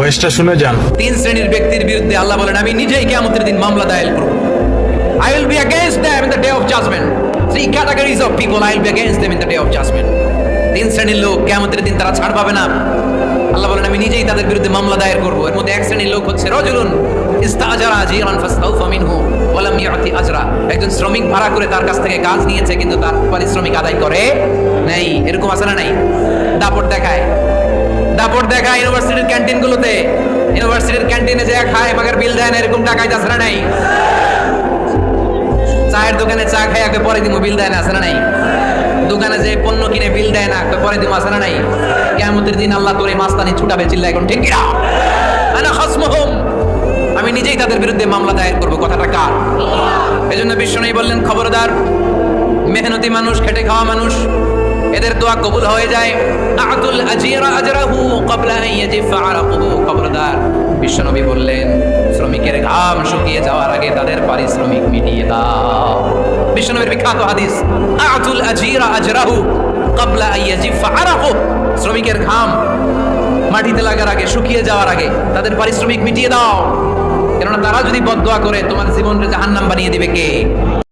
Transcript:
ভয়েসটা শুনে যান। তিন শ্রেণীর ব্যক্তির বিরুদ্ধে আল্লাহ বলেন আমি নিজেই কিয়ামতের দিন মামলা দায়ের করব। I will be against them in the day of judgment. Three categories of people I will be against them in the day of judgment. তিন শ্রেণীর লোক কিয়ামতের দিন তারা ছাড় পাবে না। আল্লাহ বলেন আমি নিজেই তাদের বিরুদ্ধে মামলা দায়ের করব। এর মধ্যে এক শ্রেণীর লোক হচ্ছে রাজুলুন ইস্তাআজারা আজীরান ফাস্তাউফা মিনহু ওয়া লাম ইয়াতি আজরা। একজন শ্রমিক ভাড়া করে তার কাছ থেকে কাজ নিয়েছে কিন্তু তার পারিশ্রমিক আদায় করে নাই। এরকম আছে না নাই? দাপট দেখায় ইউনিভার্সিটির ক্যান্টিনগুলোতে, ইউনিভার্সিটির ক্যান্টিনে যে খায় মাগের বিল দেয় না, এরকম টাকায় আছে না নাই? চায়ের দোকানে চা খায় আগে পরে দিমু বিল দেয় না, আছে না নাই? দোকানে যে পণ্য কিনে বিল দেয় না পরে দিমু, আছে না নাই? কিয়ামতের দিন আল্লাহ তোরে মাস্তানি ছুটাবে, চিল্লা এখন ঠিক কিনা? আনা খাসমুহুম, আমি নিজেই তাদের বিরুদ্ধে মামলা দায়ের করব। কথাটা কার? এজন্য বিশ্বনবী বললেন খবরদার, মেহনতি মানুষ, খেটে খাওয়া মানুষ, এদের দোয়া কবুল হয়ে যায়। আতুল আজিরা আজরাহু ক্বাবলা আন ইয়াজিফা আরাকুহু। খবরদার, বিশ্বনবী বললেন শ্রমিকের ঘাম শুকিয়ে যাওয়ার আগে তাদের পারিশ্রমিক মিটিয়ে দাও। বিশ্বনবীর বিখ্যাত হাদিস, আতুল আজিরা আজরাহু ক্বাবলা আন ইয়াজিফা আরাকুহু। শ্রমিকের ঘাম মাটিতে লাগার আগে, শুকিয়ে যাওয়ার আগে তাদের পারিশ্রমিক মিটিয়ে দাও। কেননা তারা যদি বদদোয়া করে তোমার জীবনকে জাহান্নাম বানিয়ে দিবে কে?